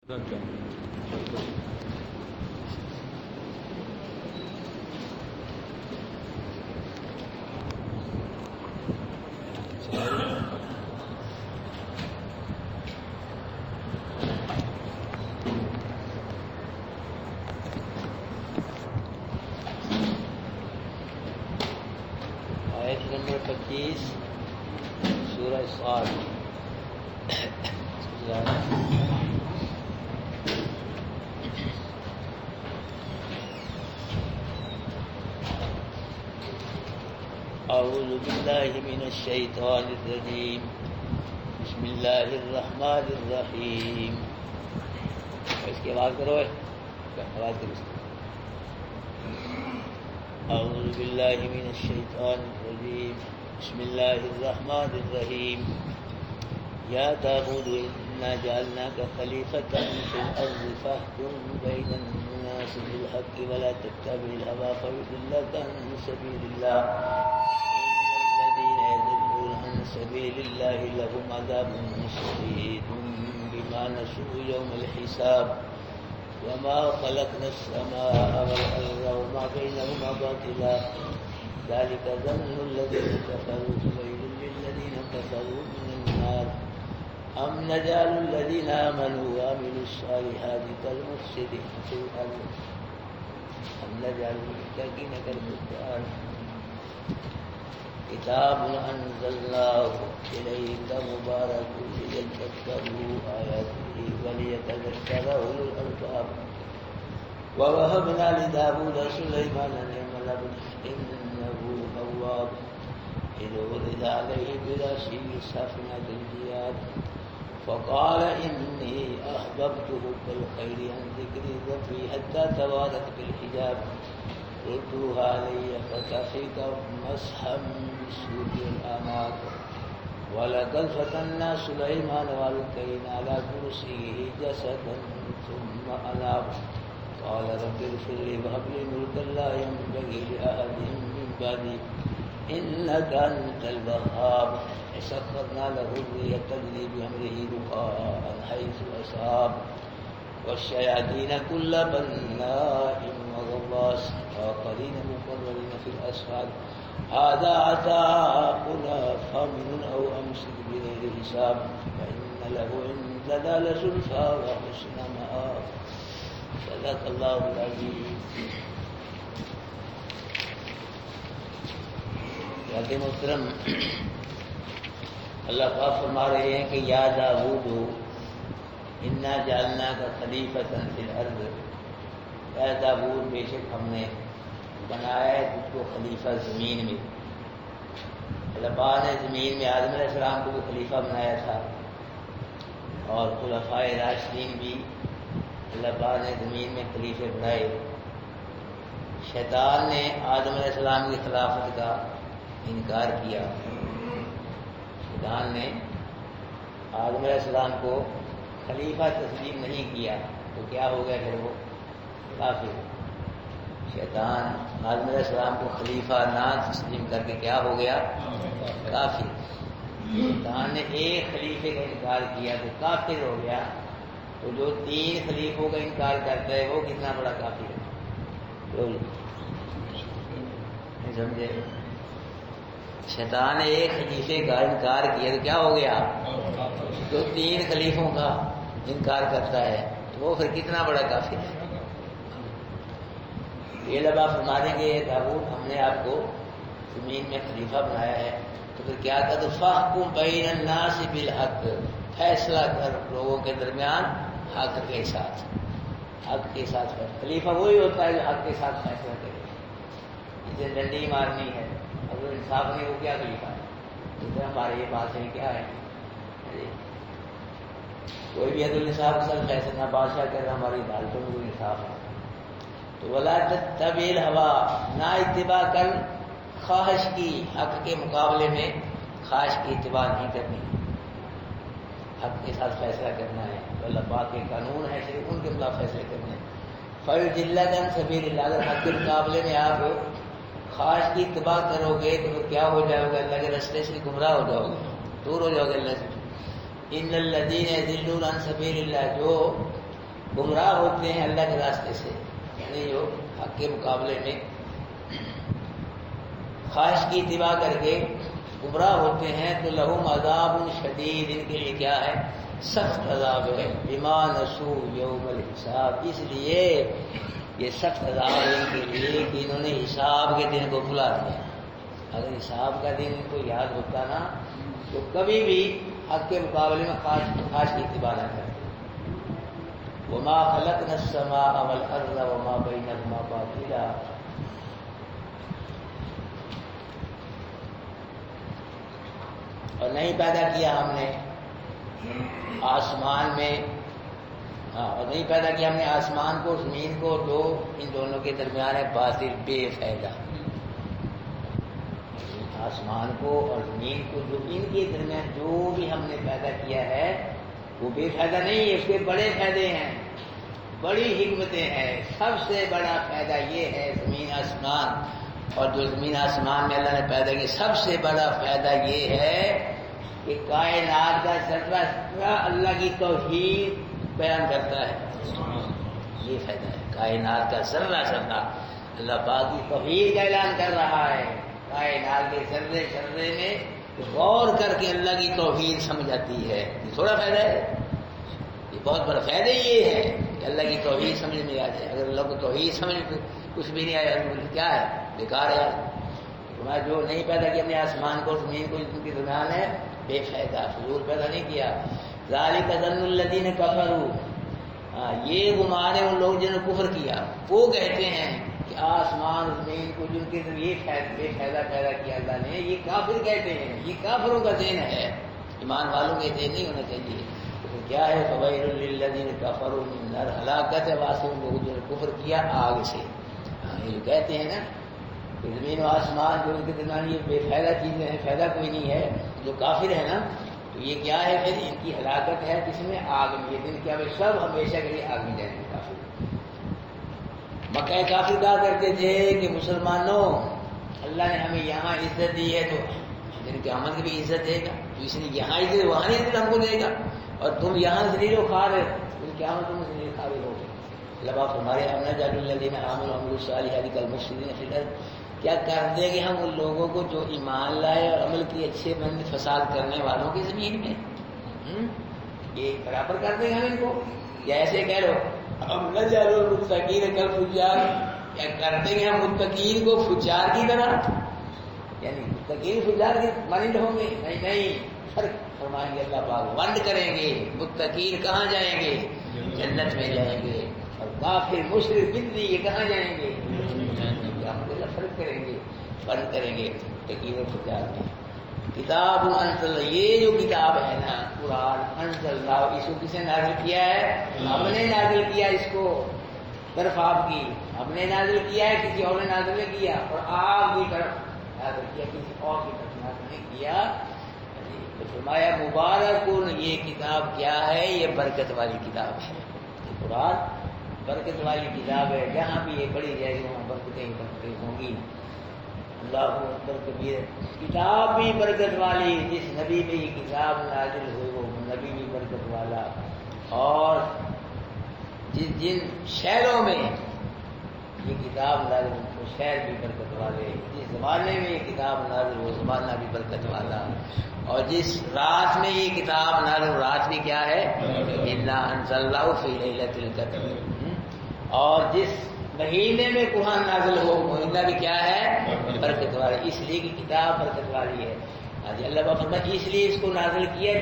آیت نمبر 25 سورہ صاد. اعوذ باللہ من الشیطان الرجیم. بسم اللہ الرحمن الرحیم. اس کی آواز کرو. آواز کرو. اعوذ باللہ من الشیطان الرجیم. بسم اللہ الرحمن الرحیم. یا داود انا جعلناک خلیفۃ فی الارض فاحکم بین الناس بالحق ولا تتبع الهوى فیضلک عن سبیل اللہ. سبيل الله لهم عذاب شديد بما نسوا يوم الحساب وما خلقنا السماء والأرض وما بينهما باطلا ذلك ظن الذين كفروا فويل للذين كفروا من النار أم نجعل الذين آمنوا وعملوا الصالحات كالمفسدين في الأرض أم نجعل المتقين كالفجار. کتاب انزلناه الیک مبارک لیدبروا آیاته ولیتذکر اولو الالباب. ووهبنا لداود سلیمان نعم العبد انه اواب. اذ عرض علیہ بالعشی الصافنات الجیاد فقال انی احببت حب الخیر عن ذکر ربی حتی توارت بالحجاب. ردوها علی فتفیک مسحا بسوء الأعناق. ولقد فتنا سليمان والقينا على كرسيه جسدا ثم أناب. قال رب اغفر لي وهب لي ملكا لا ينبغي لأحد من بعدي إنك أنت الوهاب. سخرنا له الريح تجري بأمره رخاء حيث أصاب والشياطين كل بناء وغواص وآخرين مقرنين في الأصفاد. هذا عطاؤنا فامنن أو أمسك بغير حساب فإن له عندنا لزلفى وحسن مآب. صدق اللہ العظیم. حضرت محترم اللہ پاک فرما رہے ہیں کہ یا داود انا جعلناک خلیفۃ فی الارض. اے داود بے شک ہم نے بنایا ہے تجھ کو خلیفہ زمین میں. اللہ پاک نے زمین میں آدم علیہ السلام کو بھی خلیفہ بنایا تھا اور خلفائے راشدین بھی اللہ پاک نے زمین میں خلیفے بنائے. شیطان نے آدم علیہ السلام کی خلافت کا انکار کیا. شیطان نے آدم علیہ السلام کو خلیفہ تسلیم نہیں کیا تو کیا ہو گیا؟ پھر وہ کافر. شیطان آدم علیہ السلام کو خلیفہ نہ تسلیم کر کے کیا ہو گیا؟ کافر. شیطان نے ایک خلیفے کا انکار کیا تو کافر ہو گیا. تو جو 3 خلیفوں کا انکار کرتا ہے وہ کتنا بڑا کافر ہے؟ نہیں سمجھے؟ شیطان نے ایک خلیفے کا انکار کیا تو کیا ہو گیا؟ جو 3 خلیفوں کا انکار کرتا ہے تو وہ پھر کتنا بڑا کافر ہے. یہ لب آپ فرما دیں گے داؤد ہم نے آپ کو زمین میں خلیفہ بنایا ہے تو پھر کیا کہا؟ تو فاحکم بین الناس بالحق. فیصلہ کر لوگوں کے درمیان حق کے ساتھ. حق کے ساتھ خلیفہ وہی ہوتا ہے جو حق کے ساتھ فیصلہ کرے. جسے ڈنڈی مارنی ہے اگر انصاف نہیں ہو کیا خلیفہ ہے؟ جیسے ہمارے یہ بات ہے کیا ہے کوئی بھی عدل انصاف کے ساتھ فیصلہ نہ بادشاہ کر رہا ہماری عدالتوں میں کوئی انصاف ہے تو ولا تتبع الهوى. نہ اتباع کر خواہش کی. حق کے مقابلے میں خواہش کی اتباع نہیں کرنی. حق کے ساتھ فیصلہ کرنا ہے. تو اللہ پاک کے قانون ہے صرف ان کے خلاف فیصلے کرنے ہیں. فَيُضِلَّكَ عَن سَبِيلِ اللَّهِ. اگر حق کے مقابلے میں آپ خواہش کی اتباع کرو گے تو کیا ہو جاؤ گے؟ اللہ کے راستے سے گمراہ ہو جاؤ گے, دور ہو جاؤ گے اللہ سے. ان الذین یضلون عن سبیل اللہ, جو گمراہ ہوتے ہیں اللہ کے راستے سے، یعنی جو حق کے مقابلے میں خواہش کی اتباع کر کے گمراہ ہوتے ہیں تو لہم عذاب شدید، ان کے لیے کیا ہے؟ سخت عذاب ہے، بما نسوا یوم الحساب، اس لیے یہ سخت عذاب ہے ان کے لیے کہ انہوں نے حساب کے دن کو بھلا دیا۔ اگر حساب کا دن ان کو یاد ہوتا نا تو کبھی بھی حق کے مقابلے میں خواہش کی اتباع نہ کرتے۔ وما خلقنا السماء والارض وما بينهما باطلا، اور نہیں پیدا کیا ہم نے آسمان میں، اور نہیں پیدا کیا ہم نے آسمان کو زمین کو، تو ان دونوں کے درمیان ہے باطل، بے فائدہ۔ آسمان کو اور زمین کو، جو ان کے درمیان جو بھی ہم نے پیدا کیا ہے وہ بے فائدہ نہیں ہے، اس کے بڑے فائدے ہیں، بڑی حکمتیں ہیں۔ سب سے بڑا فائدہ یہ ہے زمین آسمان، اور جو زمین آسمان میں اللہ نے پیدا کی، سب سے بڑا فائدہ یہ ہے کہ کائنات کا ذرہ اللہ کی توحید بیان کرتا ہے، یہ فائدہ ہے۔ کائنات کا ذرہ اللہ پاک کی توحید کا اعلان کر رہا ہے، کائنات کے ذرے ذرے میں غور کر کے اللہ کی توحید سمجھ آتی ہے، یہ تھوڑا فائدہ ہے، یہ بہت بڑا فائدہ یہ ہے کہ اللہ کی توحید سمجھ میں آ جائے۔ اگر اللہ کو توحید سمجھ تو کچھ بھی نہیں آیا تو کیا ہے؟ بیکار ہے۔ تمہارا جو نہیں پیدا کیا ہم نے آسمان کو زمین کو، جن کی درمیان ہے بے فائدہ، فضول پیدا نہیں کیا۔ ذالک ظن الذین کفروا، یہ گمان ہے ان لوگ جنہوں نے کفر کیا، وہ کہتے ہیں کہ آسمان زمین کو جن کے یہ بے فائدہ پیدا کیا اللہ نے، یہ کافر کہتے ہیں، یہ کافروں کا ذہن ہے، ایمان والوں کے ذہن نہیں ہونا چاہیے۔ تو کیا ہے؟ فویل للذین کفروا من النار، ہلاکت ہے واسطے ان لوگوں نے کفر کیا آگ سے۔ یہ جو کہتے ہیں نا کہ زمین و آسمان جو ان کے درمیان یہ بے فائدہ چیزیں ہیں، فائدہ کوئی نہیں ہے، جو کافر ہے نا، تو یہ کیا ہے؟ پھر ان کی ہلاکت ہے کس میں؟ آگ میں۔ یہ دن کیا سب ہمیشہ کے لیے آگ میں جائیں گے کافر۔ مکہ کافر کہا کرتے تھے کہ مسلمانوں اللہ نے ہمیں یہاں عزت دی ہے تو دن قیامت کی بھی عزت دے گا، تو اس نے یہاں عزت وہاں نہیں عزت ہم کو دے گا، اور تم یہاں ذلیل و خوار ہے، پھر قیامت تم ذلیل خوار ہو گے۔ اللہ آپ ہمارے امن جعل الذین آمنوا وعملوا الصالحات کالمفسدین فی الارض، کیا کر دیں گے ہم ان لوگوں کو جو ایمان لائے اور عمل کی اچھے بند فساد کرنے والوں کی زمین میں؟ یہ برابر کر دیں گے ہم ان کو؟ یا ایسے کہہ لو ہم نجعل المتقین کالفجار، کیا کر دیں گے ہم متقین کو فجار کی طرح؟ یعنی متقین فجار کی مانند ہوں گے؟ نہیں، فرق فرمائیں گے اللہ پاک، ونڈ کریں گے۔ متقین کہاں جائیں گے؟ جنت میں جائیں گے، اور کافر مشرک بدعی یہ کہاں جائیں گے؟ فرق کریں گے، فرق کریں گے تقیر و فجار میں۔ کتاب انزل، یہ جو کتاب ہے نا قرآن، انزل اللہ، اس کو کس نے نازل کیا ہے؟ ہم نے نازل کیا اس کو، طرف آپ کی ہم نے نازل کیا ہے، کسی اور نے نازل نہیں کیا، اور آپ کی طرف نازل کیا، کسی اور کی طرف نازل نہیں کیا۔ تو فرمایا مبارکون، یہ کتاب کیا ہے؟ یہ برکت والی کتاب ہے، قرآن برکت والی کتاب ہے، جہاں بھی یہ پڑھی جائے گی وہاں برکتیں ہی برکتیں ہوں گی۔ اللہ اکبر کبیر، کتاب بھی برکت والی، جس نبی میں یہ کتاب نازل ہوئی وہ نبی بھی برکت والا، اور جن شہروں میں یہ کتاب نازل وہ شہر بھی برکت والے، جس زمانے میں یہ کتاب نازل وہ زمانہ بھی برکت والا، اور جس رات میں یہ کتاب نازل رات بھی کیا ہے؟ انا انزلناہ فی لیلۃ القدر، اور جس مہینے میں قرآن نازل ہو مہینہ بھی کیا ہے؟ برکت والا، اس لیے کہ کتاب برکت والی ہے۔ اللہ پاک فرماتا اس لیے اس کو نازل کیا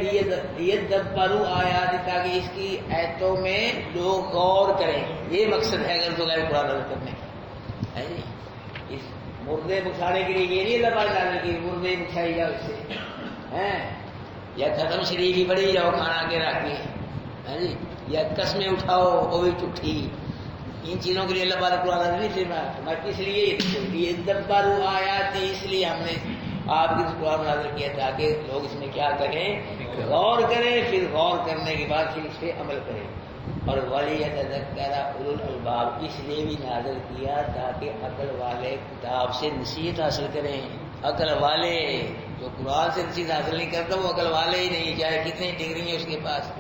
لیدبروا آیات، تاکہ اس کی آیتوں میں لوگ غور کریں، یہ مقصد ہے اگر تو غیر قرآن نازل کرنے کا ہے۔ اس مردے بچھانے کے لیے یہ نہیں اللہ پاک نازل کی مردے بچھائی جاؤ اس سے ہیں، یا ختم شریف ہی پڑھی جاؤ کھانا کے رکھ کے، یا قسمیں اٹھاؤ وہ بھی چٹھی، ان چیزوں کے لیے اللہ پاک قرآن نہیں فرمایا، کس لیے؟ لیدبروا آیات، اس لیے ہم نے آپ کی قرآن نازل کیا تاکہ لوگ اس میں کیا کریں؟ غور کریں، پھر غور کرنے کے بعد پھر اس پہ عمل کریں۔ اور وَلِيَتَذَكَّرَ أُولُو الْأَلْبَابِ، اس لیے بھی نازل کیا تاکہ عقل والے کتاب سے نصیحت حاصل کریں۔ عقل والے جو قرآن سے نصیحت حاصل نہیں کرتا وہ عقل والے ہی نہیں، چاہے کتنی ڈگری ہیں اس کے پاس،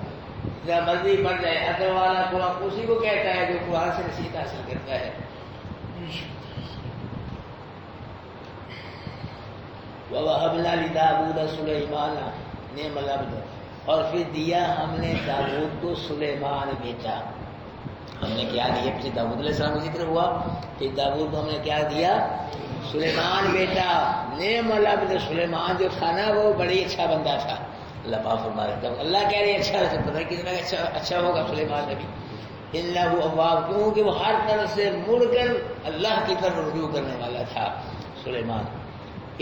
جتنا مرضی پڑھ جائے، اثر والا قرآن اسی کو کہتا ہے جو قرآن سے نصیحت حاصل کرتا ہے۔ وَوَهَبْنَا لِدَاوُودَ سُلَيْمَانَ نِعْمَ الْعَبْدُ، اور پھر دیا ہم نے داؤد کو سلیمان بیٹا۔ ہم نے کیا دیا؟ پیچھے داؤد علیہ السلام کا ذکر ہوا، پھر داؤد کو ہم نے کیا دیا؟ سلیمان بیٹا۔ نعم العبد، سلیمان جو تھا نا وہ بڑی اچھا بندہ تھا۔ اللہ پاک فرما رہے جب اللہ کہہ رہے اچھا سے پتہ ہے کتنا اچھا ہوگا سلیمان نبی۔ انہ اواب، کیونکہ وہ ہر طرف سے مڑ کر اللہ کی طرف رجوع کرنے والا تھا سلیمان۔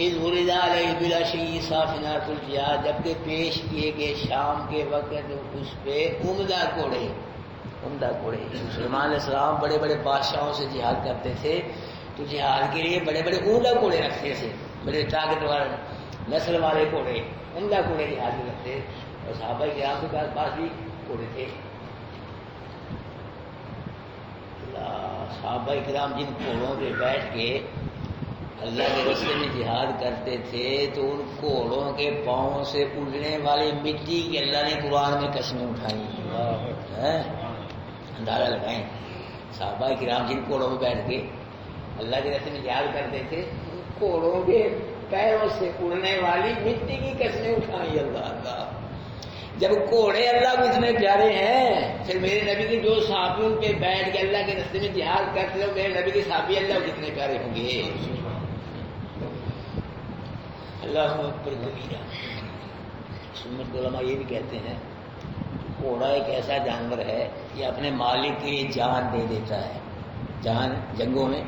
اذ ورد علیہ بالعشی صافنات الجیاد، جبکہ پیش کیے گئے شام کے وقت اس پہ عمدہ گھوڑے۔ سلیمان علیہ السلام بڑے بڑے بادشاہوں سے جہاد کرتے تھے، تو جہاد کے لیے بڑے بڑے عمدہ گھوڑے رکھتے تھے، بڑے طاقتور نسل والے گھوڑے، عمدہ گھوڑے جہاد میں رکھتے، اور صحابہ کرام کے پاس بھی گھوڑے تھے۔ صحابہ کرام جن گھوڑوں پہ بیٹھ کے اللہ کے راستے میں جہاد کرتے تھے تو ان گھوڑوں کے پاؤں سے اڑنے والی مٹی کی اللہ نے قرآن میں قسمیں اٹھائی، اندازہ لگائیں۔ صحابہ کرام جن گھوڑوں میں بیٹھ کے اللہ کے راستے میں جہاد کرتے تھے، ان گھوڑوں کے پیروں سے اڑنے والی مٹی کی قسمیں اٹھائی۔ اللہ جب گھوڑے اللہ کو اتنے پیارے ہیں، پھر میرے نبی کے جو صحابی ان پہ بیٹھ کے اللہ کے راستے میں جہاد کرتے ہو، میرے نبی کے صحابی اللہ کو کتنے پیارے ہوں گے۔ اللہ اکبر کبیرہ۔ سنت علماء یہ بھی کہتے ہیں گھوڑا ایک ایسا جانور ہے یہ اپنے مالک کے لیے جان دے دیتا ہے، جان جنگوں میں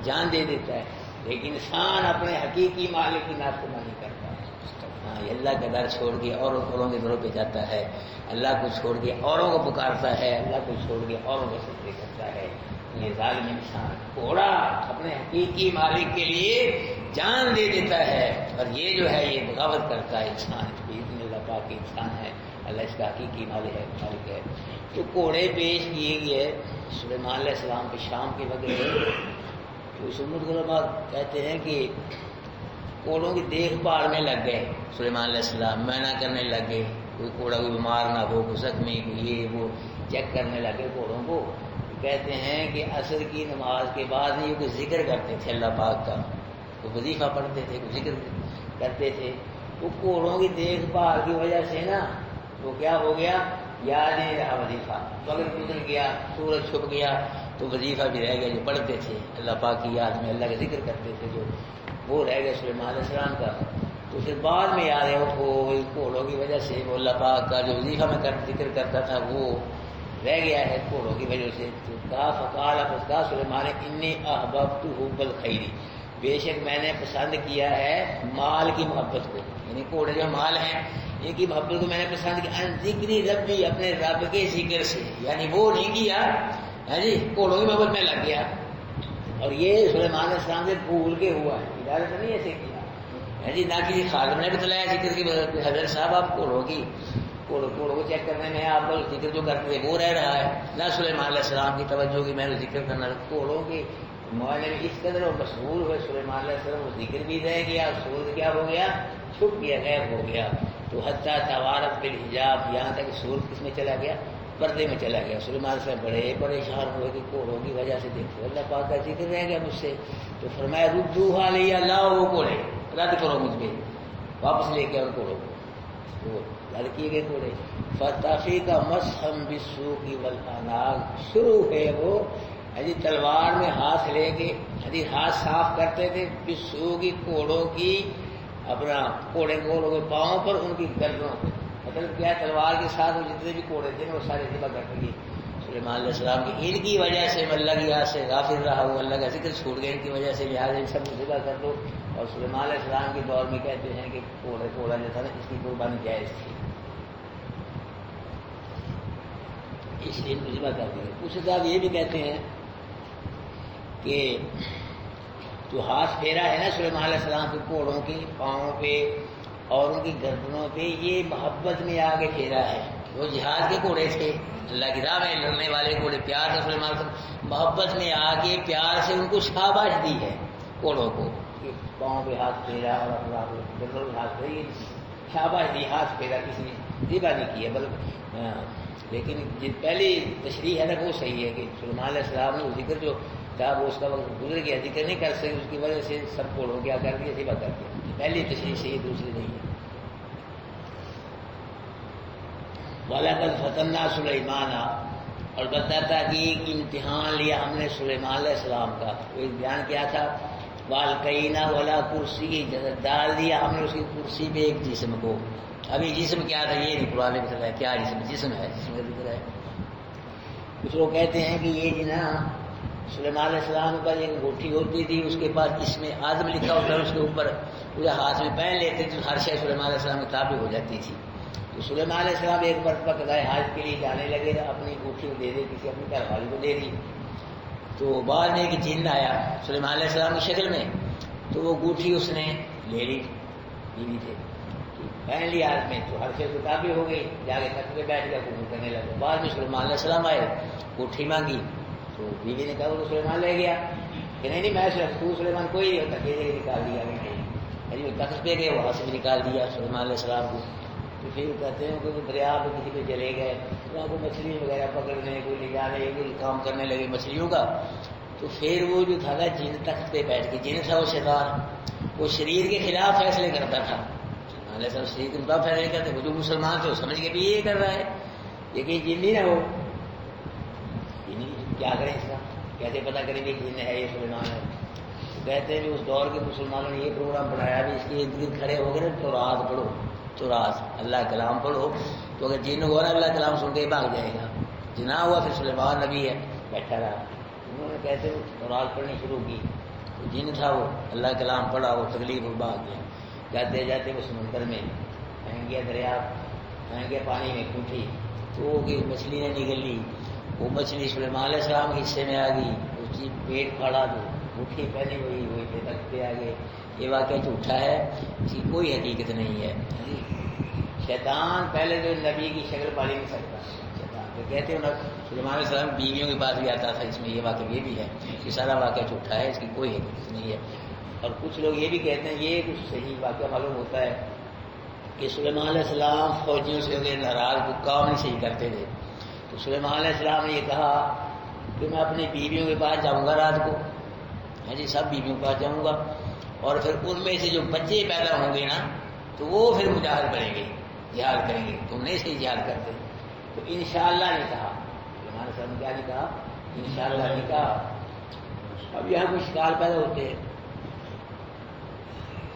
جان دے دیتا ہے، لیکن انسان اپنے حقیقی مالک کی نافرمانی کرتا ہے۔ یہ اللہ کا در چھوڑ کے اوروں کے دروں پہ جاتا ہے، اللہ کو چھوڑ کے اوروں کو پکارتا ہے، اللہ کو چھوڑ کے اوروں کو سجدے کرتا ہے، یہ ظالم انسان۔ گھوڑا اپنے حقیقی مالک کے لیے جان دے دیتا ہے، اور یہ جو ہے یہ بغاوت کرتا ہے انسان، اللہ پاک کے انسان ہے، اللہ اس کا حقیقی مالک ہے۔ تو گھوڑے پیش کیے گئے سلیمان علیہ السلام کے شام کے وقت، تو سنت علماء کہتے ہیں کہ گھوڑوں کی دیکھ بھال میں لگ گئے سلیمان علیہ السلام، معائنہ کرنے لگ گئے، کوئی گھوڑا کوئی بیمار نہ ہو، کوئی زخمی، کوئی یہ وہ چیک کرنے لگے گھوڑوں کو۔ کہتے ہیں کہ عصر کی نماز کے بعد یہ کوئی ذکر کرتے تھے اللہ پاک کا، کوئی وظیفہ پڑھتے تھے، کوئی ذکر کرتے تھے، تو گھوڑوں کی دیکھ بھال کی وجہ سے نا وہ کیا ہو گیا، یاد نہیں رہا وظیفہ، وقت گزر گیا، سورج چھپ گیا، تو وظیفہ بھی رہ گیا جو پڑھتے تھے اللہ پاک کی یاد میں، اللہ کا ذکر کرتے تھے جو وہ رہ گیا سلیمان علیہ السلام کا۔ تو پھر بعد میں یاد ہے وہ گھوڑوں کی وجہ سے وہ اللہ پاک کا جو وظیفہ میں ذکر کرتا تھا وہ رہ گیا ہے گھوڑوں کی وجہ سے۔ تو کہا فقال فقال سلیمان انی احببت حب الخیر، بے شک میں نے پسند کیا ہے مال کی محبت کو، یعنی گھوڑے جو مال ہیں ان کی محبت کو میں نے پسند کیا، ان ذکری ربی، اپنے رب کے ذکر سے، یعنی وہ نہیں کیا ہے جی، گھوڑوں کی محبت میں لگ گیا۔ اور یہ سلیمان علیہ السلام سے بھول کے ہوا ہے، اجازت نہیں ایسے کیا ہے جی، نہ کسی خادم نے بتلایا ذکر کی، حضرت صاحب آپ گھوڑوں کو چیک کرنے میں آپ کو ذکر جو کرتے وہ رہ رہا ہے، نہ سلیمان علیہ السلام کی توجہ کی میں نے ذکر کرنا، گھوڑوں کی معائنے میں اس قدر اور مشہور ہوئے سلیمان علیہ السلام، وہ ذکر بھی رہ گیا، سورج کیا ہو گیا، چھپ گیا، غائب ہو گیا۔ تو حتیٰ توارت بالحجاب، یہاں تک سورج کس میں چلا گیا، پردے میں چلا گیا۔ سلیمان سے بڑے پریشان ہوئے کہ گھوڑوں کی وجہ سے دیکھو اللہ پاک کا ذکر رہ گیا مجھ سے، تو فرمایا ردوہا علیہ، لاؤ وہ گھوڑے، رد کرو مجھ پہ، واپس لے کے اور گھوڑوں کو رد کیے گئے گھوڑے۔ فتافی کا مسحم بالسوق والعناق، شروع ہے وہ جی تلوار میں ہاتھ لے کے جی ہاتھ صاف کرتے تھے، بالسوق گھوڑوں کی، اپنا گھوڑوں کے پاؤں پر، ان کی گردنوں پہ، مطلب کیا تلوار کے ساتھ وہ جتنے بھی گھوڑے تھے وہ سارے ذبح کر دیے سلیمان علیہ السلام کی۔ ان کی وجہ سے اللہ کی یاد سے غافل رہا، وہ اللہ کا ذکر چھوڑ گئے، ان کی وجہ سے لہٰذا ان سب کو ذبح کر دو۔ اور سلیمان علیہ السلام کے دور میں کہتے ہیں کہ گھوڑا جو تھا نا اس کی قربانی جائز تھی، اس لیے ان کو ذبح کر دیا۔ اس حساب یہ بھی کہتے ہیں کہ جو ہاتھ پھیرا ہے نا سلیمان علیہ السلام کے گھوڑوں کی پاؤں پہ اور ان کی گردنوں پہ، یہ محبت میں آگے پھیرا ہے، وہ جہاد کے گھوڑے تھے، اللہ کی راہ میں لڑنے والے گھوڑے، پیار سے سلیمان علیہ السلام محبت میں آ کے پیار سے ان کو شاباش دی ہے گھوڑوں کو، کہ پاؤں پہ ہاتھ پھیرا اور گردنوں پہ ہاتھ پھیرا، شاباش دی، ہاتھ پھیرا، کسی نے ذبح نہیں کیا، بلکہ لیکن پہلی تشریح ہے نا وہ صحیح ہے کہ سلیمان علیہ السلام نے ذکر جو تھا وہ اس کا وقت گزر گیا، ذکر نہیں کر سکے، اس کی وجہ سے سب کو ہو گیا کر دیا، سیوا کر دیا. پہلی تشریح صحیح ہے، دوسری نہیں ہے. وَلَقَدْ فَتَنَّا سُلَيْمَانَ، اور بتاتا کہ ایک امتحان لیا ہم نے سلیمان علیہ السلام کا. وہ ایک بیان کیا تھا وَأَلْقَيْنَا وَلَا كُرْسِيٍّ، ڈال دیا ہم نے اس کی کرسی پہ ایک جسم کو. ابھی جسم کیا تھا یہ نہیں قرآن میں بتایا ہے کیا جسم، جسم ہے، جسم کا ذکر ہے. کچھ لوگ کہتے ہیں کہ یہ جنا سلیمان علیہ السلام پر ایک انگوٹھی ہوتی تھی، اس کے پاس اس میں آدم لکھا ہوتا ہے، اس کے اوپر پورے ہاتھ میں پہن لیتے تھے، ہر شے سلیمان علیہ السلام کی تابع ہو جاتی تھی. تو سلیمان علیہ السلام ایک مرتبہ قضائے حاج کے لیے جانے لگے، اپنی انگوٹھی کو دے دی، کسی اپنی گھر والی کو دے دی. تو بعد میں ایک جن آیا سلیمان علیہ السلام کی شکل میں، تو وہ انگوٹھی اس نے لے لی، بیوی تھے پہن لی ہاتھ میں، تو ہر شے کو تابع ہو گئی. جا کے تخت پہ بیٹھ گیا، قبول کرنے لگا. بعد میں سلیمان علیہ السلام آئے، انگوٹھی مانگی تو بیوی نے کہا وہ تو سلیمان لے گیا. کہ نہیں میں تو سلیمان کوئی نہیں ہوتا، کہ نکال دیا نہیں، تخت پہ گئے وہاں سے بھی نکال دیا سلیمان علیہ السلام کو. تو پھر کہتے ہیں کہ دریا پہ کسی پہ چلے گئے، وہاں کو مچھلی وغیرہ پکڑنے، کوئی لے جانے، کوئی کام کرنے لگے مچھلیوں کا. تو پھر وہ جو تھا نا جن تخت پہ بیٹھ کے، جن تھا وہ شیطان، وہ شریر کے خلاف فیصلے کرتا تھا. شریر کے خلاف فیصلے کرتے، وہ جو مسلمان تھے وہ سمجھ کے بھی یہ کر رہا ہے، لیکن جن نہیں نا وہ کیا کریں اس کا، کیسے پتہ کریں گے جن ہے یہ سلیمان ہے. تو کہتے ہیں کہ اس دور کے مسلمانوں نے یہ پروگرام بنایا بھی اس کے ارد گرد کھڑے ہو گئے نا، تورات پڑھو، تورات اللہ کلام پڑھو، تو اگر جن ہوا نا اللہ کلام سن کے بھاگ جائے گا. جنا ہوا پھر سلیمان نبی ہے بیٹھا رہا. انہوں نے کہتے ہیں تورات پڑھنی شروع کی، تو جن تھا وہ اللہ کلام پڑھا، وہ تکلیف اور بھاگ گیا. جاتے جاتے وہ سمندر میں پھینک گیا، دریا پھینک گیا پانی میں کھوٹی، تو وہ مچھلی نے نگل لی. وہ مچھلی سلیمان علیہ السلام کے حصے میں آ گئی، اس کی پیٹ پھاڑا، تو مٹھی پہنی ہوئی تھے تخت پہ آ گئے. یہ واقعہ جھوٹا ہے، اس کی کوئی حقیقت نہیں ہے. شیطان پہلے جو نبی کی شکل پالی نہیں سکتا. شیطان تو کہتے ہیں سلیمان علیہ السلام بیویوں کے پاس بھی آتا تھا، اس میں یہ واقعہ یہ بھی ہے. یہ سارا واقعہ جھوٹا ہے، اس کی کوئی حقیقت نہیں ہے. اور کچھ لوگ یہ بھی کہتے ہیں، یہ کچھ صحیح واقعہ معلوم ہوتا ہے کہ سلیمان علیہ السلام فوجیوں سے ہوئے ناراض، کو کام نہیں صحیح کرتے تھے. تو سلیمان علیہ السلام نے یہ کہا کہ میں اپنی بیویوں کے پاس جاؤں گا رات کو، ہاں جی سب بیویوں کے پاس جاؤں گا، اور پھر ان میں سے جو بچے پیدا ہوں گے نا تو وہ پھر مجاہد کریں گے، جہاد کریں گے. تم نہیں صحیح جہاد کرتے. تو انشاءاللہ نے کہا، سلیمان علیہ السلام نے کیا نہیں کہا، انشاءاللہ نے کہا. اب یہاں کچھ شکار پیدا ہوتے ہیں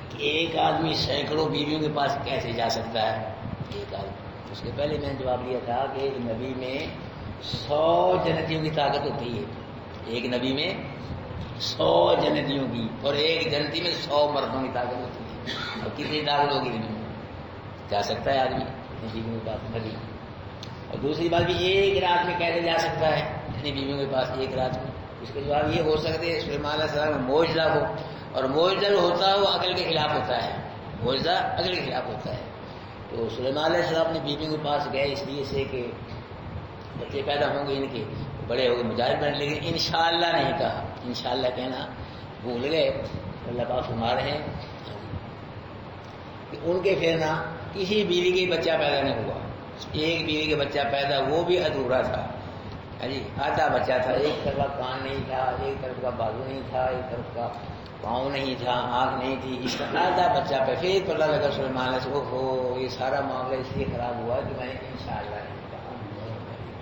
کہ ایک آدمی سینکڑوں بیویوں کے پاس کیسے جا سکتا ہے. ایک آدمی، اس کے پہلے میں نے جواب دیا تھا کہ ایک نبی میں 100 جنتیوں کی طاقت ہوتی ہے. ایک نبی میں 100 جنتیوں کی، اور ایک جنتی میں 100 مردوں کی طاقت ہوتی ہے. اور کتنی طاقت ہوگی نبی میں؟ جا سکتا ہے آدمی اتنی بیویوں کے پاس نبی. اور دوسری بات بھی ایک رات میں کیسے جا سکتا ہے اتنی بیویوں کے پاس ایک رات میں؟ اس کے جواب یہ ہو سکتے ہیں سلیمان علیہ السلام میں معجزہ ہو، اور معجزہ جو ہوتا ہے وہ عقل کے خلاف ہوتا ہے. معجزہ عقل کے خلاف ہوتا ہے. تو سلیمان علیہ السلام اپنی بیویوں کے پاس گئے اس لیے سے کہ بچے پیدا ہوں گے ان کے، بڑے ہو گئے مجاہد بننے لگے. انشاءاللہ نہیں کہا، انشاءاللہ کہنا بھول گئے. اللہ پاک فرما رہے ہیں کہ ان کے پھر نہ کسی بیوی کے بچہ پیدا نہیں ہوا. ایک بیوی کے بچہ پیدا، وہ بھی ادھورا تھا، جی آدھا بچہ تھا. ایک طرف کا کان نہیں تھا، ایک طرف کا بازو نہیں تھا، ایک طرف کا پاؤں نہیں تھا، آنکھ نہیں تھی، اس کا آدھا بچہ پہ. پھر پتہ لگا سلیمان علیہ السلام کو یہ سارا معاملہ اس لیے خراب ہوا کہ میں نے انشاءاللہ نہیں کہا.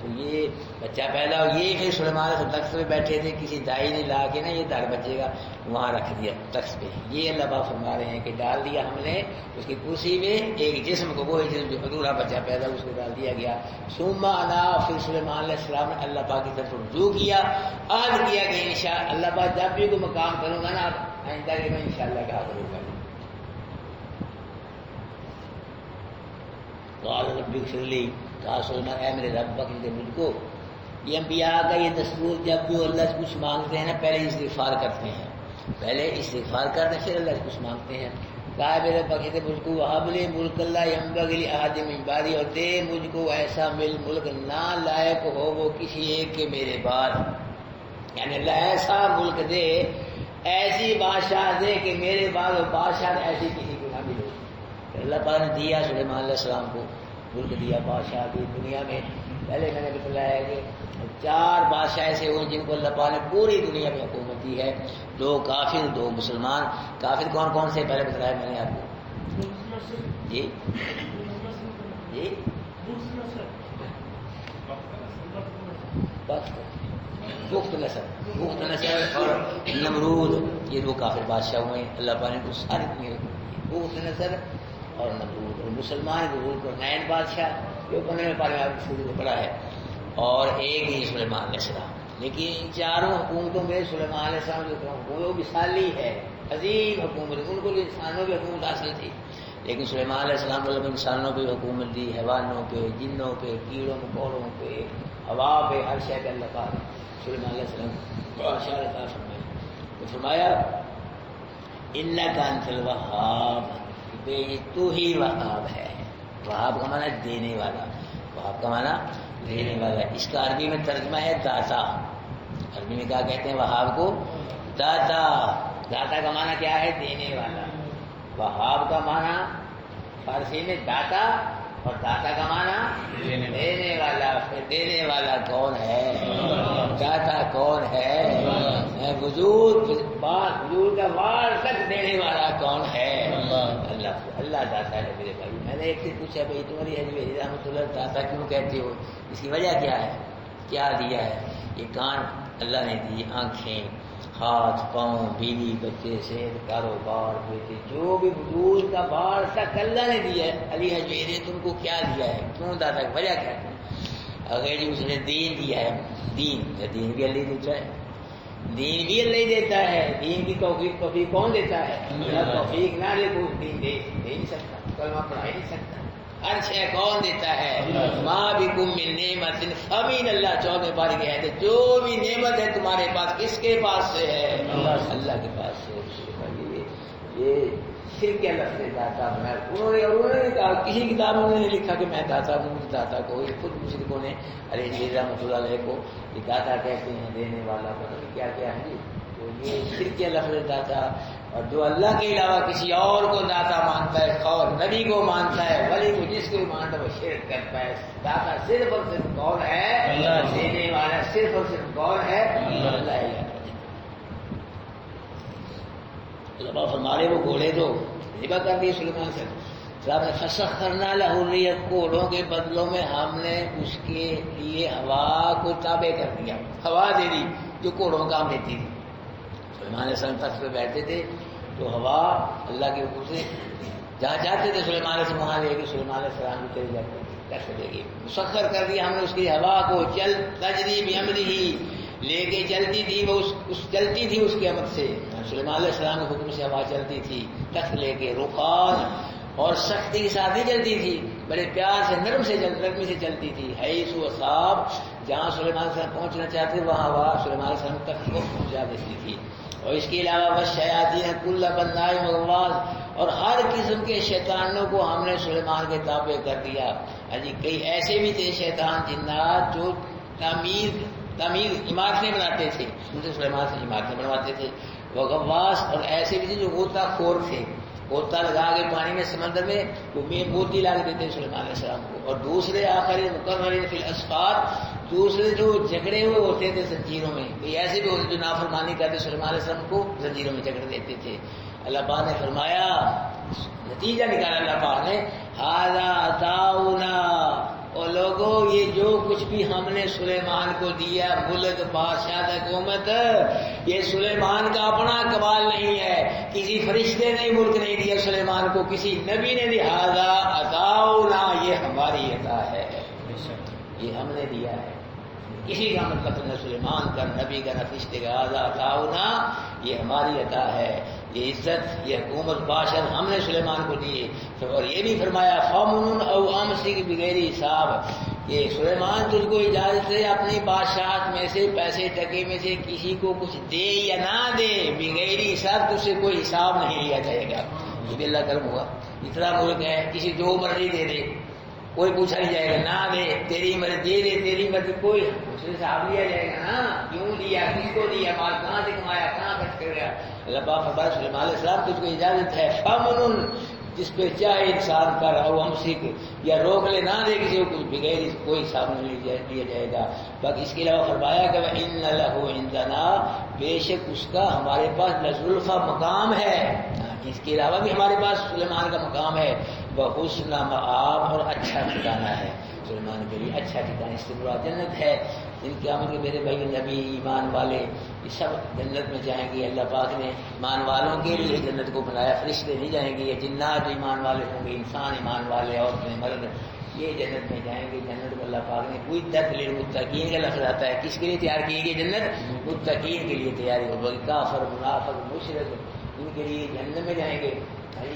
تو یہ بچہ پیدا ہو، یہ پھر سلیمان علیہ السلام تخت پہ بیٹھے تھے، کسی دائی نے لا کے نا یہ دار بچے گا وہاں رکھ دیا تخت پہ. یہ اللہ پاک فرما رہے ہیں کہ ڈال دیا ہم نے اس کی کرسی میں ایک جسم کو، وہی جسم جو ادھورا بچہ پیدا اس کو ڈال دیا گیا. ثم انا، پھر سلیمان علیہ السلام نے اللہ پاک کی طرف رجوع کیا، عہد کیا کہ انشاء اللہ پاک جب بھی کوئی مقام کروں گا نا آئندہ کہ میں انشاءاللہ کہا کروں گا. قال رب اغفر لی، کہا سلیمان اے میرے رب بخش دے مجھ کو. یہ انبیاء کا یہ دستور، جب بھی وہ اللہ سے کچھ مانگتے ہیں نا پہلے استغفار کرتے ہیں، پہلے استغفار کرتے ہیں پھر اللہ سے کچھ مانگتے ہیں. کہا میرے بخش دے مجھ کو، وہب لی ملک لا ینبغی لأحد من بعدی، اور دے مجھ کو ایسا ملک نہ لائق ہو وہ کسی ایک کے میرے بعد. یعنی اللہ ایسا ملک دے، ایسی بادشاہ دے کہ میرے بعد وہ بادشاہ ایسی کسی کو نہ ملے. اللہ پاک نے دیا سلیمان علیہ السلام کو ملک دیا، بادشاہ دی دنیا میں. پہلے میں نے بتلایا کہ 4 بادشاہ ایسے ہوئے جن کو اللہ پاک نے پوری دنیا میں حکومت دی ہے، 2 کافر 2 مسلمان۔ کافر کون کون سے پہلے بتلایا میں نے آپ کو؟ جی جی بخت نصر اور نمرود، یہ 2 کافر بادشاہ ہوئے، اللہ پاک نے کو ساری دنیا میں بخت نصر اور نمرود۔ اور مسلمان ضرور نین بادشاہ جو بنے میں پارے آپ شروع سے پڑا ہے، اور ایک ہی سلیمان علیہ السلام۔ لیکن ان 4 حکومتوں میں سلیمان علیہ السلام جو وہ مثالی ہے، عظیم حکومت، ان کو بھی انسانوں کی حکومت حاصل تھی، لیکن سلیمان علیہ السلام کو انسانوں پہ حکومت دی، حیوانوں پہ، جنوں پہ، کیڑوں پودوں پہ، ہوا پہ، ہر شے پہ اللہ پاک سلیمان علیہ السلام بادشاہ عطا فرمایا۔ تو فرمایا انک انت الوہاب، بے تو ہی وہاب ہے۔ وہاب کا معنی دینے والا، وہاب کا معنی دینے والا۔ اس کا عربی میں ترجمہ ہے داتا۔ عربی میں کیا کہتے ہیں وہاب کو؟ داتا۔ داتا کا معنی کیا ہے؟ دینے والا۔ وہاب کا معنی فارسی میں داتا، اور داتا کا معنی دینے والا۔ پھر دینے والا کون ہے؟ داتا کون ہے؟ وجود کا وار تک دینے والا کون ہے؟ اللہ داتا ہے میرے بھائی۔ میں نے ایک سے پوچھا بھائی تمہاری حجویری رحمۃ اللہ داتا کیوں کہتے ہو؟ اس کی وجہ کیا ہے؟ کیا دیا ہے؟ یہ کان اللہ نے دی، آنکھیں، ہاتھ پاؤں، بیوی بچے، صحت، کاروبار، بیٹے، جو بھی وجود کا بار تک اللہ نے دیا ہے۔ علی حجویری تم کو کیا دیا ہے؟ کیوں داتا؟ وجہ کیا ہے؟ اگر جی اس نے دین دیا ہے، دین بھی اللہ دیتا ہے، دین بھی اللہ دیتا ہے۔ دین کی توفیق کون دیتا ہے؟ اللہ توفیق نہ دے تو دین دے نہیں سکتا، کلمہ پڑھا ہی نہیں سکتا۔ ہر شے کون دیتا ہے؟ ما بکم من نعمت فمن اللہ، 14 پارے کی آیت ہے، جو بھی نعمت ہے تمہارے پاس کس کے پاس سے ہے؟ اللہ کے پاس سے۔ یہ شرک کے لفظ داتا بنا انہوں نے کہا، کسی کتاب میں انہوں نے لکھا کہ میں داتا ہوں، داتا کو یہ خود مشرکوں نے علیہ رحمۃ اللہ علیہ کو یہ داتا کہتے ہیں، دینے والا، پتہ نہیں کیا کیا ہے۔ تو یہ شرک کے لفظ داتا، اور جو اللہ کے علاوہ کسی اور کو داتا مانتا ہے، اور نبی کو مانتا ہے، ولی کو، جس کو بھی مانتا ہے وہ شرک کرتا ہے۔ داتا صرف اور صرف کون ہے؟ اللہ۔ دینے والا صرف اور صرف کون ہے؟ اللہ۔ اللہ ہمارے وہ گھوڑے تو ذبح کر دیے سلیمان سے، نے فسخرنا لہ الریح، گھوڑوں کے بدلوں میں ہم نے اس کے لیے ہوا کو تابع کر دیا، ہوا دے دی جو گھوڑوں کا کام لیتی تھی۔ سلیمان علیہ السلام تخت پہ بیٹھتے تھے تو ہوا اللہ کے حکم سے جہاں جاتے تھے سلیمان علیہ السلام وہاں لے کے سلیمان علیہ السلام کو چلے جاتے تھے، کیسے دے گی؟ مسخر کر دیا ہم نے اس کی ہوا کو، چل تجری بامرہ، لے کے چلتی تھی، وہ چلتی تھی اس کی امر سے۔ سلیمان علیہ السلام کے حکم سے ہوا چلتی تھی، تخت لے کے، رخان اور سختی کے ساتھ ہی چلتی تھی، بڑے پیار سے، نرمی سے چلتی تھی۔ حیث اصاب، جہاں سلیمان علیہ السلام پہنچنا چاہتے وہاں ہوا سلیمان علیہ السلام تخت کو پہنچا دیتی تھی۔ اور اس کے علاوہ والشیاطین کل بناء وغواص، اور ہر قسم کے شیطانوں کو ہم نے سلیمان کے تابع کر دیا۔ جی کئی ایسے بھی تھے شیطان جنات جو تعمیر عمارتیں بناتے تھے، ان سے سلیمان سے عمارتیں بنواتے تھے۔ وغواص، اور ایسے بھی تھے جو غوطہ خور تھے، غوطہ لگا کے پانی میں، سمندر میں وہ موتی لا کے دیتے سلیمان علیہ السلام کو۔ اور دوسرے آخری مقررین فی الاسفار، دوسرے جو جھگڑے ہوئے ہوتے تھے زنجیروں میں، کوئی ایسے بھی ہوتے جو نافرمانی کرتے سلیمان علیہ السلام کو زنجیروں میں جھگڑ دیتے تھے۔ اللہ پاک نے فرمایا، نتیجہ نکالا اللہ پاک نے، ھذا عطاؤنا، اور لوگوں یہ جو کچھ بھی ہم نے سلیمان کو دیا، ملک، بادشاہ، حکومت، یہ سلیمان کا اپنا کمال نہیں ہے، کسی فرشتے نے ملک نہیں دیا سلیمان کو، کسی نبی نے دیا۔ ھذا عطاؤنا، یہ ہماری عطا ہے، یہ ہم نے دیا ہے، کسی کا مطلب نہ سلیمان کا، نبی کا، نہ فرشتے کا۔ ھذا عطاؤنا، یہ ہماری عطا ہے، یہ عزت، یہ حکومت، بادشاہ ہم نے سلیمان کو دیے۔ اور یہ بھی فرمایا فَمُنٌ أَوْ أَمْسِكْ بِغَيْرِ حساب، کہ سلیمان تجھ کو اجازت ہے اپنی بادشاہت میں سے، پیسے ٹکے میں سے کسی کو کچھ دے یا نہ دے، بغیر حساب، تجھ سے کوئی حساب نہیں لیا جائے گا۔ یہ بھی اللہ کرم ہوگا، اتنا ملک ہے، کسی جو مرضی دے دے، کوئی پوچھا نہیں جائے گا، نہ دے تیری مرضی، دے دے تیری مرضی، کوئی اس سے حساب لیا جائے گا نا، کیوں دیا، کس کو دیا، مال کہاں سے کمایا، کہاں خرچ کر گیا۔ اللہ پاک فرمایا سلیمان علیہ السلام تجھ کو اجازت ہے، فَمُنٌ جس پہ چاہے انسان کا رہو ہم اسی کو یا روک لے نہ دے کسی کو کچھ بغیر اس کوئی حساب نہیں لیا جائے گا. باقی اس کے علاوہ فرمایا کہ ان لہ عندنا بے شک اس کا ہمارے پاس لزلفا مقام ہے. اس کے علاوہ بھی ہمارے پاس سلیمان کا مقام ہے. بحسن مآب اور اچھا ٹھکانہ ہے سلیمان کے لیے اچھا ٹھکانہ. اس سے مراد جنت ہے. ان قیامت کے میرے بھائی نبی ایمان والے یہ سب جنت میں جائیں گے. اللہ پاک نے ایمان والوں کے لیے جنت کو بنایا. فرشتے نہیں جائیں گے, یہ جنات ایمان والے ہوں گے, انسان ایمان والے اور مرد یہ جنت میں جائیں گے. جنت کو اللہ پاک نے کوئی تدلیل متقین کا لفظ آتا ہے. کس کے لیے تیار کی گئی جنت؟ متقین کے لیے تیاری ہوگی. کافر منافق مشرک ان کے لیے جنت میں جائیں گے.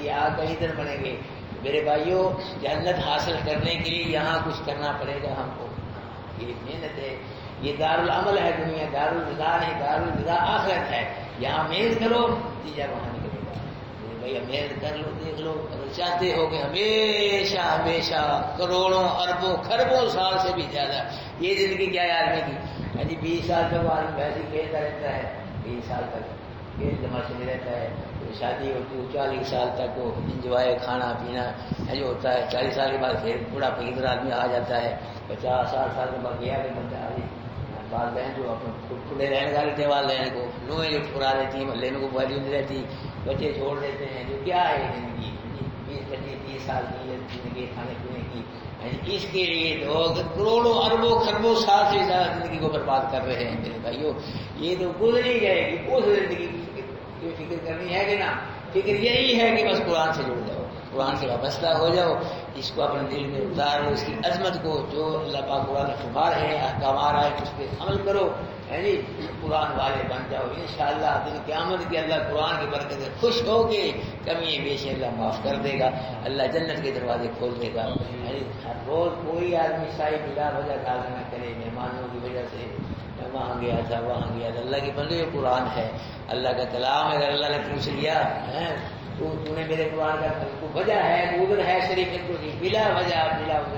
یہ آگ کہیں طرح بنیں گے. میرے بھائیوں جنت حاصل کرنے کے لیے یہاں کچھ کرنا پڑے گا ہم کو. یہ محنت ہے, یہ دار العمل ہے دنیا, دار الرضا نہیں, دار الرضا آخرت ہے. یہاں محنت کرو نتیجہ وہاں نکلے گا. میرے بھیا محنت کر لو, دیکھ لو. اگر چاہتے ہو کہ ہمیشہ ہمیشہ کروڑوں اربوں خربوں سال سے بھی زیادہ یہ زندگی کیا ہے آدمی کی, جی 20 سال تک وہ آدمی ویسے ہی کھیلتا رہتا ہے. 20 سال تک کھیل تماشے میں رہتا ہے. شادی ہوتی ہے 40 سال تک وہ انجوائے کھانا پینا جو ہوتا ہے. 40 سال کے بعد پھر بوڑھا پھر آدمی آ جاتا ہے. 50 سال کے بعد گیا کہ بندہ آ بال بہن جو اپنے کھلے رہنے کا لیتے والدین کو لوہیں جو ٹھکرا دیتی ہیں, محلے میں کوئی ویلیو نہیں رہتی, بچے چھوڑ دیتے ہیں. جو کیا ہے زندگی 20-25-30 سال کی زندگی کھانے پینے کی, اس کے لیے لوگ کروڑوں اربوں خربوں سال سے زیادہ زندگی کو برباد کر رہے ہیں. میرے بھائیو یہ تو گزری جائے گی. اس زندگی کی فکر کرنی ہے کہ نا, فکر یہی ہے کہ بس قرآن سے جڑ جاؤ, قرآن سے وابستہ ہو جاؤ, اس کو اپنے دل میں اتارو, اس کی عظمت کو جو اللہ پاک قرآن فرما رہے ہیں احکام آ رہا ہے اس پہ عمل کرو. قرآن والے بن جاؤ انشاءاللہ. دن قیامت کے اللہ قرآن کی برکت سے خوش ہو کے کمی بیشی اللہ معاف کر دے گا. اللہ جنت کے دروازے کھول دے گا. ہر روز کوئی آدمی شاہی بلا وجہ کام نہ کرے مہمانوں کی وجہ سے وہاں گیا تھا وہاں گیا تھا. اللہ کے بندے یہ قرآن ہے, اللہ کا کلام ہے. اگر اللہ نے پوچھ لیا تو نے میرے قرآن کا کو وجہ ہے ادھر ہے شریف بلا وجہ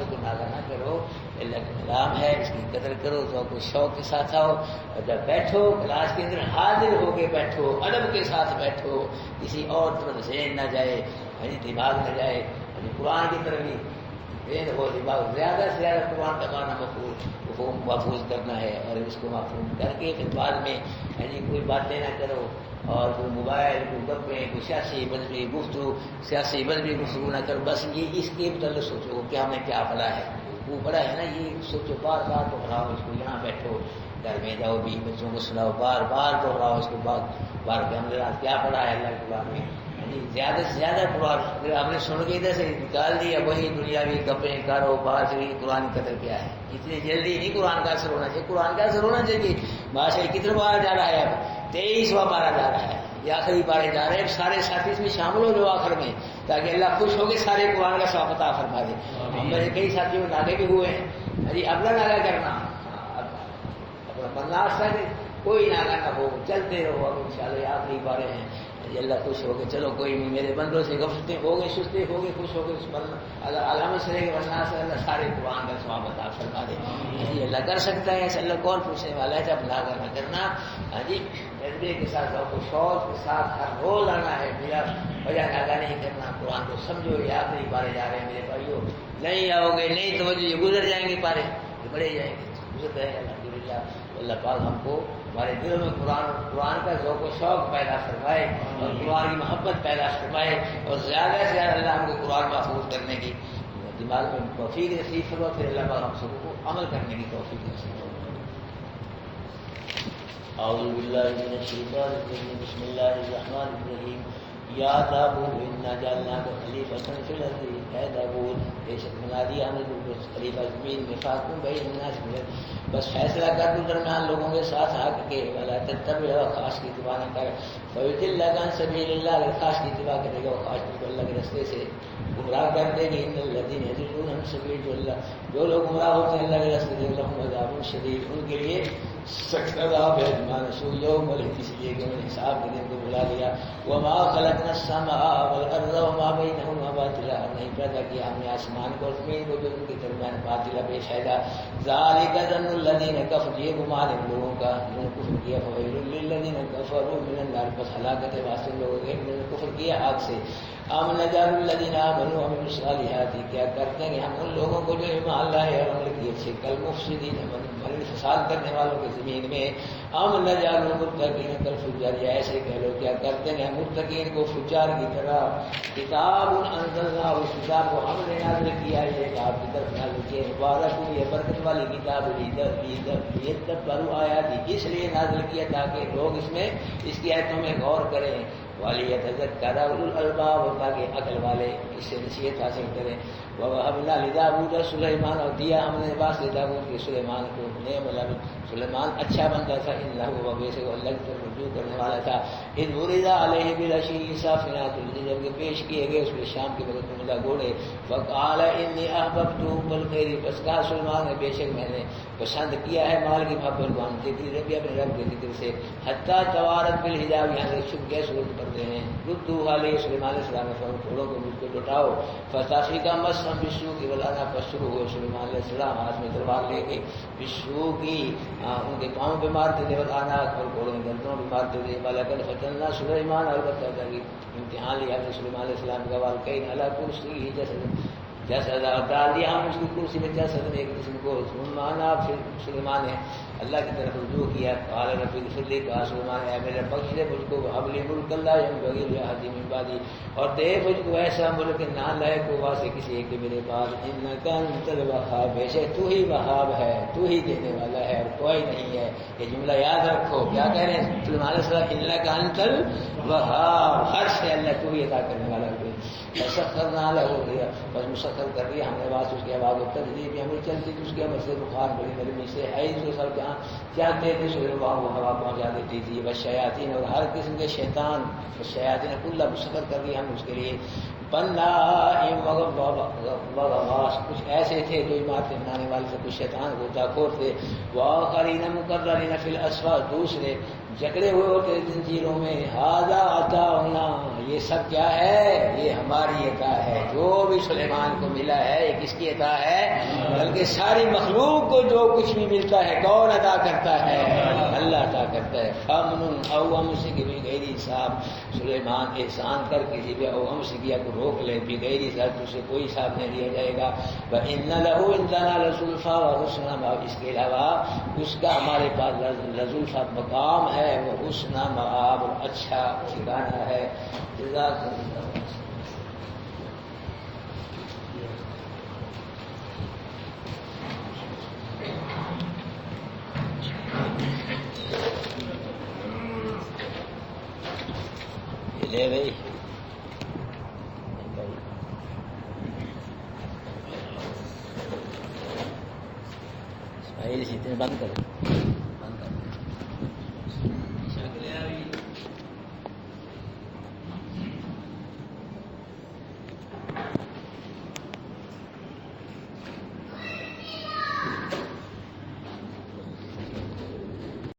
کو نازا نہ کرو. اللہ کا کلام ہے, اس کی قدر کرو, تو کوئی شوق کے ساتھ آؤ. اور جب بیٹھو کلاس کے اندر حاضر ہو کے بیٹھو, ادب کے ساتھ بیٹھو, کسی اور طرف ذہن نہ جائے, دماغ نہ جائے. قرآن کی طرف ہی ہو دماغ. زیادہ سے زیادہ قرآن کا معنی محفوظ کرنا ہے, اور اس کو محفوظ کر کے پھر بعد میں کوئی باتیں نہ کرو, اور کوئی موبائل کوئی گپیں کوئی سیاسی مذہبی گفتگو نہ کرو. بس یہ اس کے متعلق سوچو کہ ہمیں کیا پڑھا ہے, وہ پڑھا ہے نا, یہ سوچو. بار بار دہراؤ اس کو. یہاں بیٹھو گھر میں جاؤ بھی بچوں کو سناؤ, بار بار دہراؤ اس کو. بار کے ہم نے رات کیا پڑھا ہے اللہ کے قرآن میں. زیادہ سے زیادہ قرآن اگر آپ نے سن کے ادھر سے نکال دیا وہی دنیاوی گپیں کاروبار سے قرآن کی قدر کیا ہے. اتنی جلدی نہیں قرآن کا اثر ہونا چاہیے. قرآن کا اثر ہونا چاہیے. ماشاء اللہ کتنا بارہ جا رہا ہے, اب 23واں بارہ جا رہا ہے, یہ آخری بارے جا رہے ہیں. سارے ساتھی اس میں شامل ہو جو آخر میں, تاکہ اللہ خوش ہو کے سارے قرآن کا ثواب عطا فرما دے. ہم میرے کئی ساتھیوں میں ناگے بھی ہوئے ہیں. اب ناگا کرنا اپنا برداشت ہے, کوئی ناگا نہ ہو, چلتے رہو. اب ان شاء اللہ آخری بارے ہیں, اللہ خوش ہو گئے. چلو کوئی نہیں, میرے بندوں سے غفلتیں ہو گئی, سستے ہو گئے, خوش ہو گئے. علامت سے ورنہ سے اللہ سارے قرآن کا ثواب عطا فرما دے. اللہ کر سکتا ہے, اللہ کون پوچھنے والا ہے. جب ناگا نہ کرنا, جذبے کے ساتھ شوق کے ساتھ ہر روز آنا ہے. میرا وجہ ناگا نہیں کرنا. قرآن کو سمجھو, یہ آخری پارے جا رہے ہیں میرے بھائیوں. نہیں آؤ گے, نہیں توجہ, یہ گزر جائیں گے پارے, یہ بڑے جائیں گے. گزر رہے ہیں الحمدللہ. اللہ پاک ہم کو ہمارے دلوں میں قرآن کا ذوق و شوق پیدا فرمائے, اور قرآن کی محبت پیدا فرمائے, اور زیادہ سے زیادہ اللہ ہم کو قرآن محفوظ کرنے کی دماغ میں توفیق نصیب فرما. پھر اللہ پاک ہم سب کو عمل کرنے کی توفیق نصیب فرما. اعوذ باللہ من الشیطان الرجیم. بسم اللہ الرحمن الرحیم. یا داؤد انا جعلناک خلیفۃ فی الارض. اے داؤد بے شک بنا دیا ہم نے خلیفہ زمین میں, فاحکم بین الناس, بس فیصلہ کر دو درمیان لوگوں کے ساتھ حق کے. ولا تتبع خاص کی اتباع نہ کر. فیضلک عن سبیل اللہ, اگر خاص کی اتباع کرے گا وہ خاص کو اللہ کے رستے سے گمراہ کر دے گی. ان الذین یضلون عن سبیل اللہ, جو لوگ گمراہ ہوتے ہیں اللہ کے رستے سے, لهم عذاب شدید, ان کے لیے سخت عذاب ہے مانسو یوم الحساب، اس لیے کہ انہوں نے حساب کے دن کو بلا لیا. وما خلقنا السماء والارض وما بينهما باطلا، نہیں پیدا کیا ہم نے آسمان کو اور زمین کو جو ان کے درمیان باطلا بے فائدہ. ذالک ظن الذین کفروا، یہ گمان ان لوگوں کا جنہوں نے کفر کیا. فویل للذین کفروا من النار، بس ہلاکت ہے واسطے لوگوں کے جنہوں نے کفر کیا آگ سے. ام نجعل الذین آمنوا وعملوا الصالحات، کیا کرتے ہیں ہم ان لوگوں کو جو ایمان لائے اور عمل کیے اچھے، کالمفسدین فساد کرنے والوں کی زمین میں. ام نجعل المتقین کالفجار، ایسے کہہ لو کیا کرتے ہیں متقین کو فجار کی طرح. کتاب انزلناہ، اس کتاب کو ہم نے نازل کیا ہے، یہ آپ کی طرف نازل کیا ہے. مبارک، یہ برکت والی کتاب لیدبروا آیاتہ، اس لیے نازل کیا تاکہ لوگ اس میں اس کی آیتوں میں غور کریں. وَلِيَتَذَكَّرَ أُولُو الْأَلْبَابِ، تاکہ عقل والے اس سے نصیحت حاصل کریں. وَوَهَبْنَا لِدَاوُودَ سُلَيْمَانَ، اور دیا ہم نے لباس داؤد کے سلیمان کو. نعم العبد، سلیمان اچھا بندہ تھا. انه هو، بے شک اللہ کی طرف رجوع کرنے والا تھا. اذ عرض علیہ بالعشی صافنات، جب کہ پیش کیے گئے اس کے شام کے وقت عمدہ گھوڑے. فقال انی احببت حب الخیر، بس کہا سلیمان نے بے شک میں نے پسند کیا ہے مال کی محبت کو، ذکر ربی، اپنے رب کے ذکر سے. حتی توارت بالحجاب، یہاں سے چھپ گئے سورج پڑتے ہیں. ردوا علیہ، سلیمان علیہ السلام نے گھوڑوں کو مجھ کو لوٹاؤ. فتافقا مسا بالسوق والعناء، پس شروع ہوئے سلیمان علیہ السلام ہاتھ میں تلوار لے کے بالسوق، ان کے پاؤں پہ مارتے تھے، والعناء، اور گھوڑوں کے گردنوں پہ مارتے تھے. ولقد فتنا سلیمان، البتہ امتحان لیا ہم نے سلیمان علیہ السلام کا. والقین علی کرسی جسد، ڈال دیا ہم اس کی کرسی میں جسد، ایک جسم کو. ثم انا، پھر سلیمان نے اللہ کی طرف رجوع کیا. قال رب اغفر لی، کہا سلیمان اے میرے بخش دے مجھ کو. وهب لي ملکا لا ينبغي لأحد من بعدي، اور دے مجھ کو ایسا ملک نہ لائق کو واسطے کسی ایک کے میرے پاس. انک انت الوهاب، بے شک تو ہی وہاب ہے، تو ہی دینے والا ہے اور کوئی نہیں ہے. یہ جملہ یاد رکھو. کیا کہہ رہے ہیں سلیمان علیہ السلام؟ انک انت الوهاب، ہر سے اللہ تو ہی عطا کرنے والا ہے. فسخرنا له الريح، بس مسخر کر دیا ہم نے واسطے اس کی آواز کو. تجریب ہمیں چلتی تھی اس کی ہمیں سے بخار بڑی نرمی سے. حیث سب جہاں چاہتے تھے سورج وہ ہوا پہنچا دیتی تھی. بس شیاطین، اور ہر قسم کے شیطان. بس شیاطین کل مسخر کر دیا ہم اس کے لیے. بنا وغواص، کچھ ایسے تھے جو عمارتیں بنانے والے تھے، کچھ شیطان ہوتا خور تھے. وآخرین مقررین فی الاسفار، دوسرے جکڑے ہوئے ہوتے زنجیروں میں. ھذا عطاؤنا، یہ سب کیا ہے؟ یہ ہماری عطا ہے. جو بھی سلیمان کو ملا ہے یہ کس کی عطا ہے؟ بلکہ ساری مخلوق کو جو کچھ بھی ملتا ہے کون عطا کرتا ہے؟ اللہ عطا کرتا ہے. فمن او امسک بغیر حساب، سلیمان احسان کر کسی بھی او امسک یا کو روک لے بغیر حساب، تو اسے کوئی حساب نہیں دیا جائے گا. وان له عندنا لزلفى وحسن مآب، اس کے علاوہ اس کا ہمارے پاس لزلفى مقام ہے، وہ حسن مآب، اچھا ٹھکانہ ہے. جزاک اللہ. لے بھائی اسماعیل سے بند کرو.